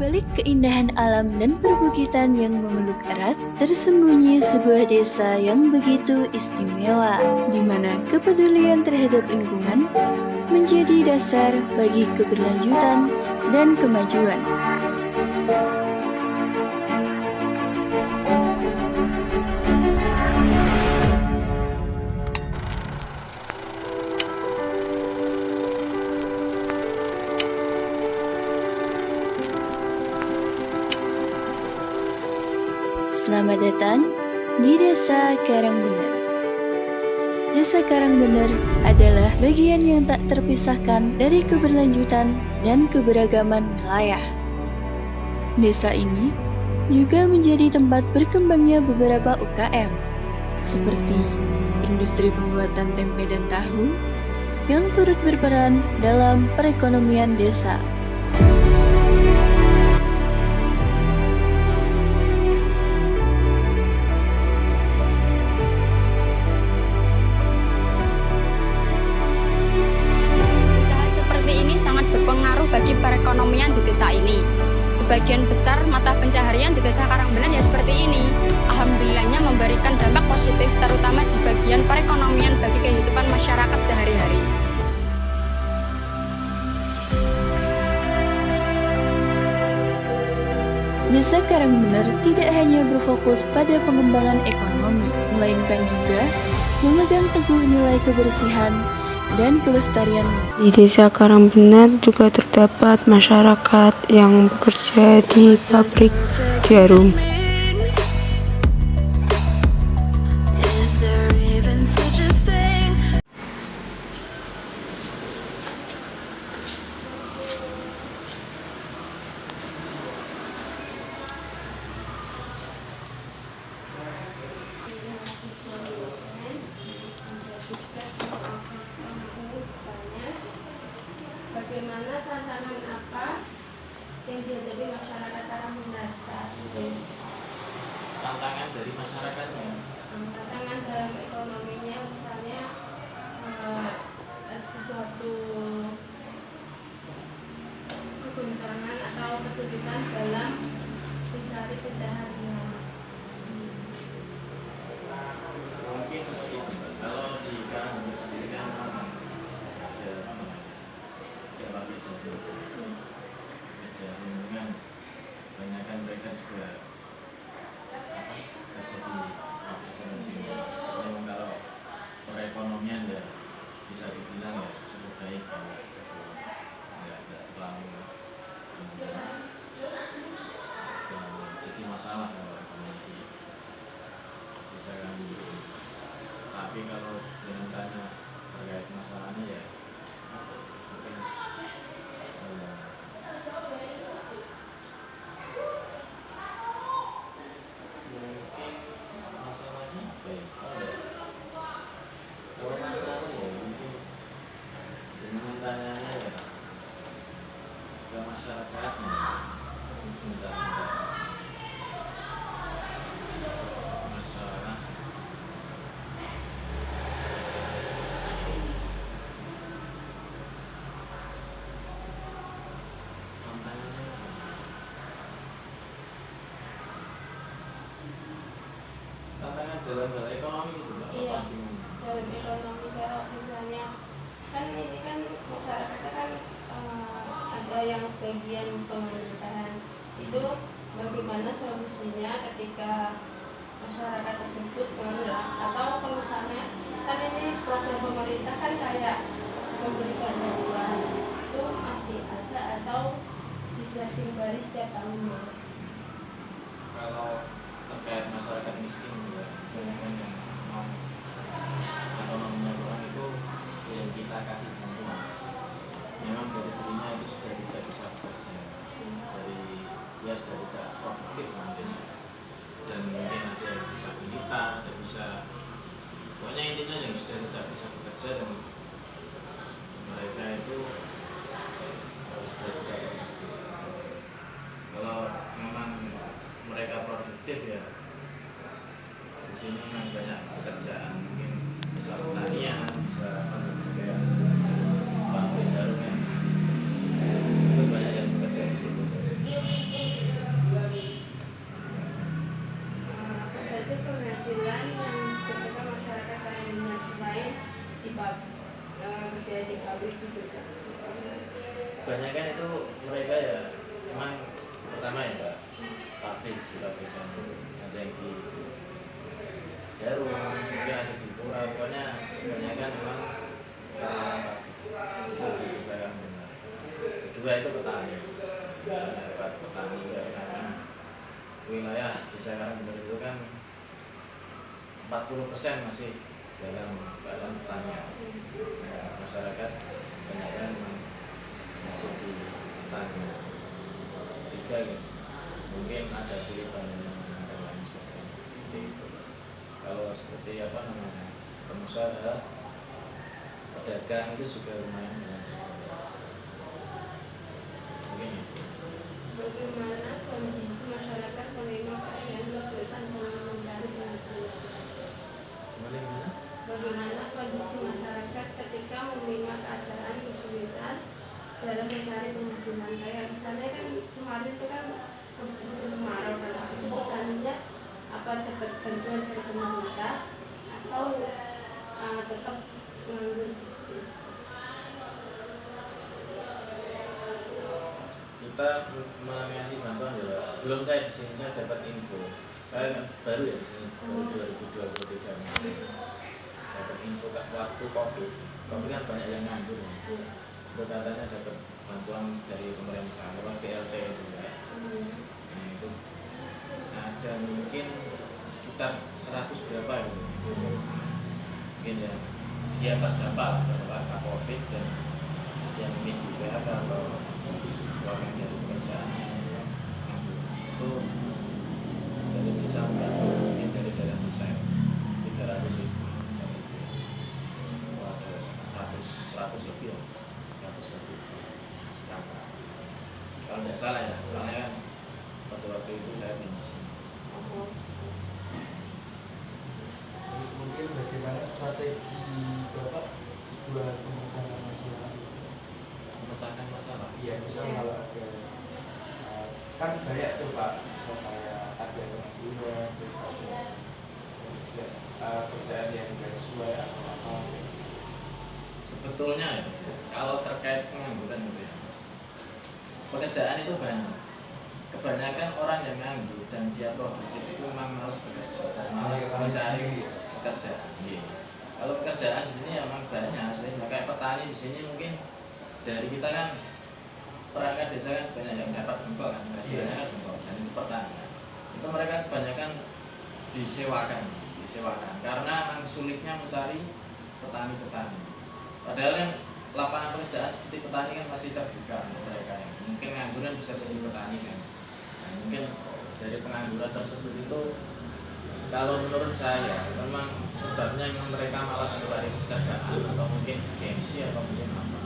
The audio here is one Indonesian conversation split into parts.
balik keindahan alam dan perbukitan yang memeluk erat, tersembunyi sebuah desa yang begitu istimewa, di mana kepedulian terhadap lingkungan menjadi dasar bagi keberlanjutan dan kemajuan. Selamat datang di Desa Karangbener. Desa Karangbener adalah bagian yang tak terpisahkan dari keberlanjutan dan keberagaman wilayah. Desa ini juga menjadi tempat berkembangnya beberapa UKM, seperti industri pembuatan tempe dan tahu, yang turut berperan dalam perekonomian desa. Berpengaruh bagi perekonomian di desa ini. Sebagian besar mata pencaharian di desa Karangbener ya seperti ini. Alhamdulillahnya memberikan dampak positif terutama di bagian perekonomian bagi kehidupan masyarakat sehari-hari. Desa Karangbener tidak hanya berfokus pada pengembangan ekonomi, melainkan juga memegang teguh nilai kebersihan dan kelestarian. Di Desa Karangbener juga terdapat masyarakat yang bekerja di pabrik jarum. Bagaimana tantangan apa yang dihadapi masyarakat Karangbener saat ini? Tantangan dari masyarakatnya. Tantangan dalam ekonominya, misalnya sesuatu kegoncangan atau kesulitan dalam mencari pencaharian. Mungkin kalau di Karangbener sendiri kan pabrik jarum kan banyak kan mereka juga kerja di pabrik jarum sini. Jadi memang kalau perekonomian ya bisa dibilang ya cukup baik, nggak terlalu jadi masalah kalau ekonomi bisa kan. Tapi kalau dengan tanya terkait masalahnya ya mungkin masalahnya apa ya? Kalau masalah ya mungkin dengan tanyanya ya ke masyarakatnya minta masalah. Tantangan dalam hal ekonomi gitu Mbak? Iya, dalam ekonomi kalau misalnya kan ini kan masyarakatnya kan ada yang sebagian pemerintahan itu, bagaimana solusinya ketika masyarakat tersebut menolak atau kalau misalnya kan ini program pemerintah kan kayak memberikan bantuan itu masih ada atau disebar-sebari setiap tahunnya? Kalau terkait masyarakat miskin juga banyak yang ekonominya kurang itu yang kita kasih bantuan. Memang dari dirinya itu sudah tidak bisa bekerja, dari dia sudah tidak produktif nantinya, dan mungkin ada yang disabilitas, tidak bisa, pokoknya intinya yang sudah tidak bisa bekerja dan mereka itu sudah tidak produktif. Kalau memang mereka produktif ya di sini banyak pekerjaan, mungkin bisa pertanian, bisa kayak pabrik jarum itu banyak yang bekerja di situ. kebanyakan itu mereka ya memang pertama ya Pak, pabrik di pabrikan, ada yang di Jarum, mungkin ada di Pura, pokoknya kebanyakan memang pabrik itu saya kan benar. Kedua itu petani, petani karena wilayah desa Karangbener itu kan 40% masih dalam pertanian. Masyarakat kebanyakan masih di pertanian. Tiga gitu. Mungkin ada pilihan dan lain sebagainya. Itu. Kalau seperti pengusaha, pedagang itu juga lumayan. Mungkin itu. Bagaimana kondisi masyarakat penerima keahlian kesulitan dalam mencari penghasilan? Bagaimana kondisi masyarakat ketika menerima keadaan kesulitan dalam mencari penghasilan? Kayak misalnya kan kemarin itu kan musim kemarau, kan itu petaninya apa dapat bantuan dari pemerintah atau tetap menganggur di situ? Kita mengasih bantuan ya. Sebelum saya di sini saya dapat info. Saya baru ya di sini, baru 2023. Dapat info waktu COVID kan banyak yang nganggur. Itu katanya dapat bantuan dari pemerintah, BLT itu ya. Nah itu ada mungkin sekitar 100 berapa gitu. Mungkin ya dia terdampak COVID dan yang mungkin di PHK atau orang dari pekerjaan itu dari desa membantu, mungkin dari daerah desa 300 ribu ada 100 lebih ya, 100 lebih kakak kalau tidak salah ya, soalnya kan pada waktu itu saya di sini. Mungkin bagaimana strategi Bapak buat memecahkan masalah? Memecahkan masalah? Iya, misal kalau ada kan banyak tuh Pak, kayak ada pengangguran, terus ada pekerjaan yang tidak sesuai atau apa. Sebetulnya ya, kalau terkait pengangguran gitu ya, pekerjaan itu banyak. Kebanyakan orang yang nganggur dan dia produktif itu memang malas bekerja dan malas mencari pekerjaan. Iya. Kalau pekerjaan di sini memang banyak, sehingga kayak petani di sini mungkin dari kita kan perangkat desa kan banyak yang dapat bengkok kan, hasilnya kan bengkok dan itu pertanian. Itu mereka kebanyakan disewakan karena memang sulitnya mencari petani. Padahal yang lapangan pekerjaan seperti petani kan masih terbuka untuk mereka yang mungkin pengangguran bisa jadi petani kan. Nah, mungkin dari pengangguran tersebut itu kalau menurut saya memang sebabnya memang mereka malas mencari pekerjaan atau mungkin gengsi atau mungkin apa.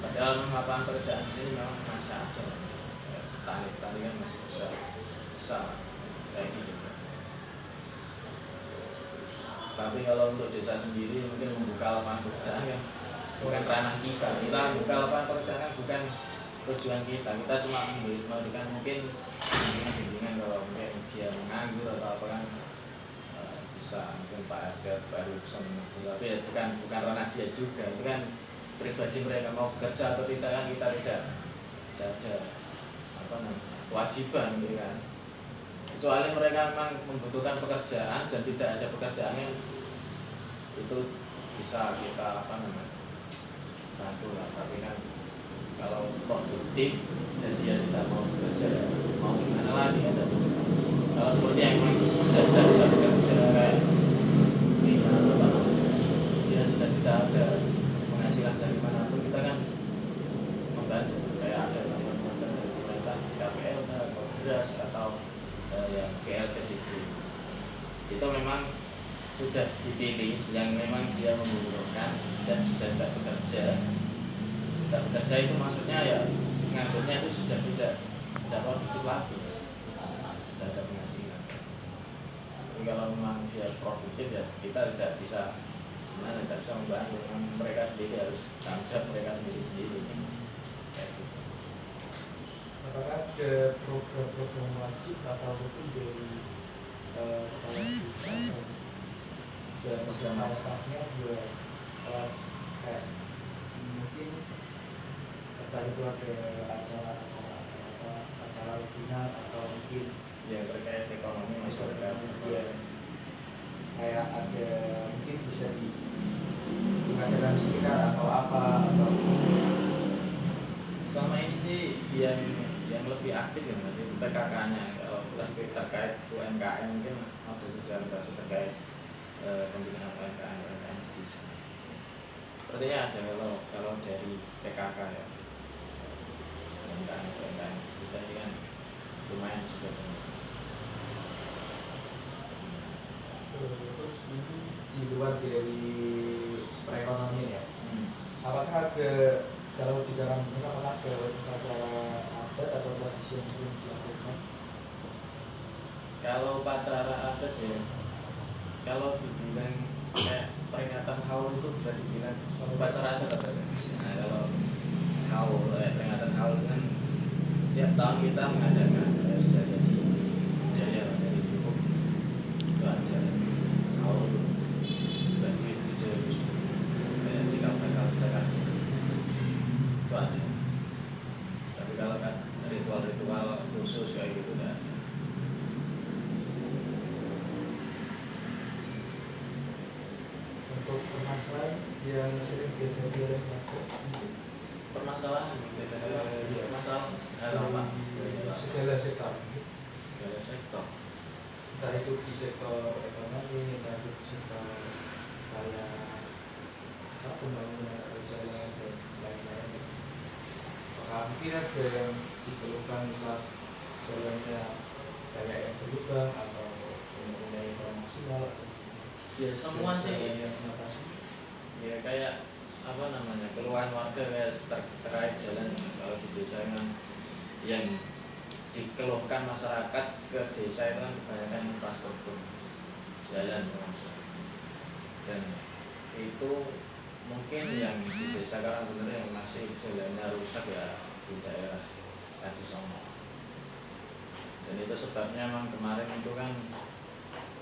Padahal lapangan pekerjaan di sini memang masih ada. Petani kan masih bisa kayak gitu. Tapi kalau untuk desa sendiri mungkin membuka lapangan pekerjaan kan bukan ranah kita. Kita membuka lapangan pekerjaan kan bukan tujuan kita. Kita cuma memberikan mungkin bimbingan kalau mungkin dia menganggur atau apa kan bisa mungkin Pak Agar baru bisa menunggu. Tapi ya bukan ranah dia juga. Itu kan pribadi mereka mau bekerja atau tidak kan kita tidak ada kewajiban gitu kan. Kecuali mereka memang membutuhkan pekerjaan dan tidak ada pekerjaannya, itu bisa kita bantu lah. Tapi kan kalau produktif dan dia tidak mau bekerja ya mau gimana lagi ya tidak bisa. Kalau seperti yang memang sudah tidak bisa bekerja kayak dia sudah tidak ada penghasilan dari manapun, kita kan membantu kayak ada teman-teman dari pemerintah KPL atau beras atau yang PLTDJ itu memang sudah dipilih yang memang dia membutuhkan dan sudah tidak bekerja itu maksudnya ya nganggurnya itu sudah tidak produktif lagi, sudah ada penghasilan. Tapi kalau memang dia produktif ya kita tidak bisa membantu, mereka sendiri harus tanggung jawab mereka sendiri. Apakah ada program-program wajib atau mungkin dari kepala desa dan staf-stafnya buat kayak mungkin entah itu ada acara webinar atau mungkin yang terkait ekonomi masyarakat. ya kayak ada mungkin bisa mengadakan seminar atau apa atau Selama ini sih yang lebih aktif ya Mas, itu PKK-nya. Kalau terkait UMKM mungkin ada sosialisasi terkait pembinaan UMKM di desa. Sepertinya ada kalau dari PKK ya, UMKM desa ini kan lumayan juga. terus ini di luar dari perekonomian ya. Apakah ada kalau di dalam ini apakah ada upacara adat atau tradisi yang belum dilakukan? Kalau upacara adat ya, kalau dibilang kayak peringatan haul itu bisa dibilang upacara adat atau nah kalau haul peringatan haul kan tiap tahun kita mengadakan sudah jadi budaya dari hukum itu ada haul bagi budaya kayak sikap mereka bisa kan itu ada. Tapi kalau kan ritual-ritual khusus kayak gitu kan Untuk permasalahan yang sering dihadapi oleh masyarakat permasalahan masalah halaman segala sektor, segala sektor. entah itu di sektor ekonomi, entah itu di sektor kayak pembangunan atau jalan dan lain-lain. Apakah mungkin ada yang dikeluhkan misal jalannya kayak yang berlubang atau pembangunan yang kurang maksimal? Ya semua sih yang mengatasi. ya kayak apa namanya keluhan warga kayak terkait jalan. Kalau di desa yang dikeluhkan masyarakat ke desa itu kan kebanyakan infrastruktur jalan dan itu mungkin yang di desa Karangbener yang masih jalannya rusak ya di daerah Kadisono. Dan itu sebabnya memang kemarin itu kan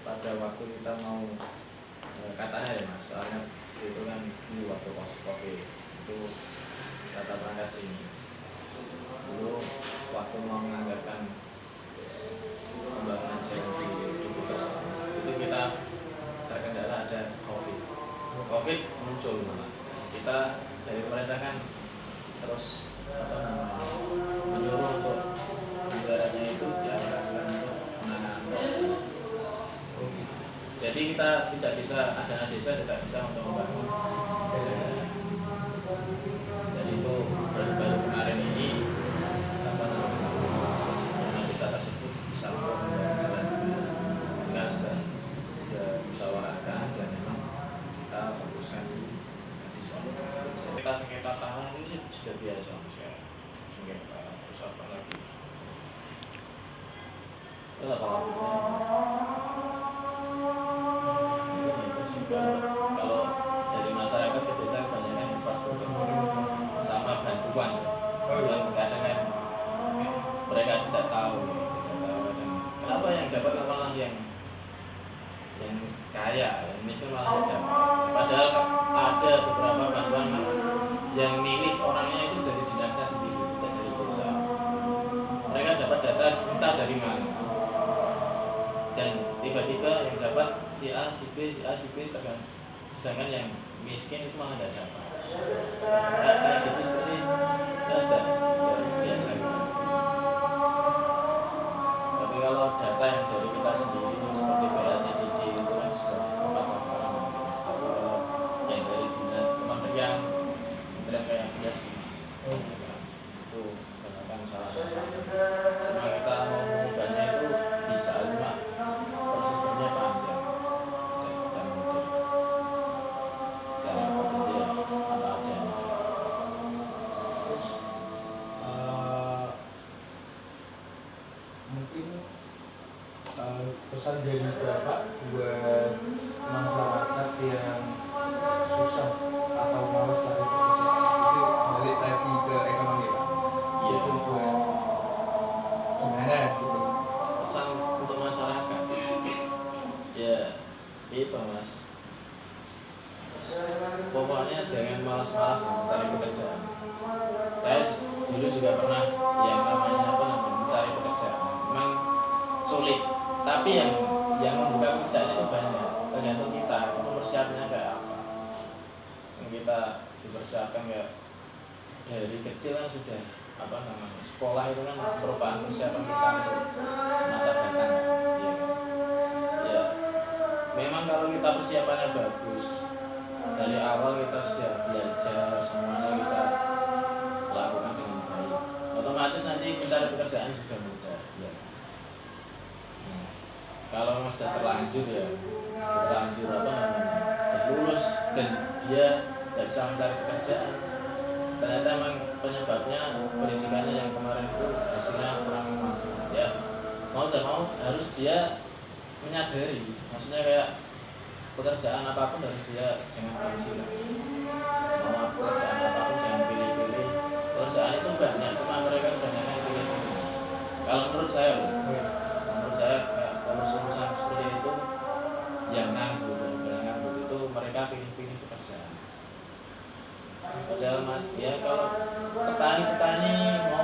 pada waktu kita mau katanya ya Mas, soalnya itu kan di waktu COVID itu kata berangkat sini dulu waktu mau menganggarkan pembangunan jalan di Bukas itu kita terkendala ada COVID muncul malah kita dari pemerintah kan terus apa namanya menyuruh untuk anggarannya itu dialokasikan untuk penanganan COVID. Jadi kita tidak bisa dana desa tidak bisa untuk membangun jalan. Jadi itu baru kemarin ini apa namanya dana desa tersebut bisa untuk membangun jalan. Kita sudah musyawarahkan dan memang kita fokuskan di Kadisono. Sengketa tanah ini sih sudah biasa saya sengketa terus apa lagi? Terus apa lagi? Kalau dari masyarakat ke desa kebanyakan infrastruktur sama bantuan yang kadang kan mereka tidak tahu dan kenapa yang dapat malah yang kaya, yang miskin malah tidak. Padahal ada beberapa bantuan yang milih orangnya itu dari dinasnya sendiri, bukan dari desa. Mereka dapat data entah dari mana, dan tiba-tiba yang dapat si A, si B, tergantung. Sedangkan yang miskin itu malah tidak dapat. Kayak gitu seperti ya sudah biasa. Tapi kalau data yang dari kita sendiri itu seperti BLTDD itu kan sudah tempat sasaran. Tapi kalau yang dari dinas kementerian kayak biasa itu kebanyakan salah-salah. Cuma kita mau mengubahnya itu bisa, cuma prosedurnya panjang dan mudah. Dan yang penting dia apa adanya. Terus mungkin pesan dari Bapak buat masyarakat yang susah atau malas cari pekerjaan itu balik lagi ke ekonomi Pak. Iya. Itu buat gimana sih? Pesan untuk masyarakat ya itu Mas, pokoknya jangan malas-malas mencari pekerjaan. Saya dulu juga pernah yang namanya mencari pekerjaan, memang sulit. Tapi yang membuka pekerjaan itu banyak, tergantung kita mempersiapkannya kayak apa. Yang kita dipersiapkan kayak dari kecil kan sudah sekolah itu kan merupakan persiapan kita untuk masa datang. Ya, memang kalau kita persiapannya bagus dari awal, kita sudah belajar semuanya, kita lakukan dengan baik, otomatis nanti mencari pekerjaan juga mudah. Ya. Kalau sudah terlanjur sudah lulus dan dia tidak bisa mencari pekerjaan, ternyata memang penyebabnya pendidikannya yang kemarin itu hasilnya kurang memuaskan. Ya, mau tidak mau harus dia menyadari, maksudnya kayak pekerjaan apapun harus dia jangan pilih-pilih. Mau pekerjaan apapun jangan pilih-pilih. Pekerjaan itu banyak, cuma mereka banyak yang pilih-pilih. Kalau menurut saya kayak kalau urusan seperti itu yang nganggur itu mereka pilih-pilih pekerjaan. Padahal kalau petani mau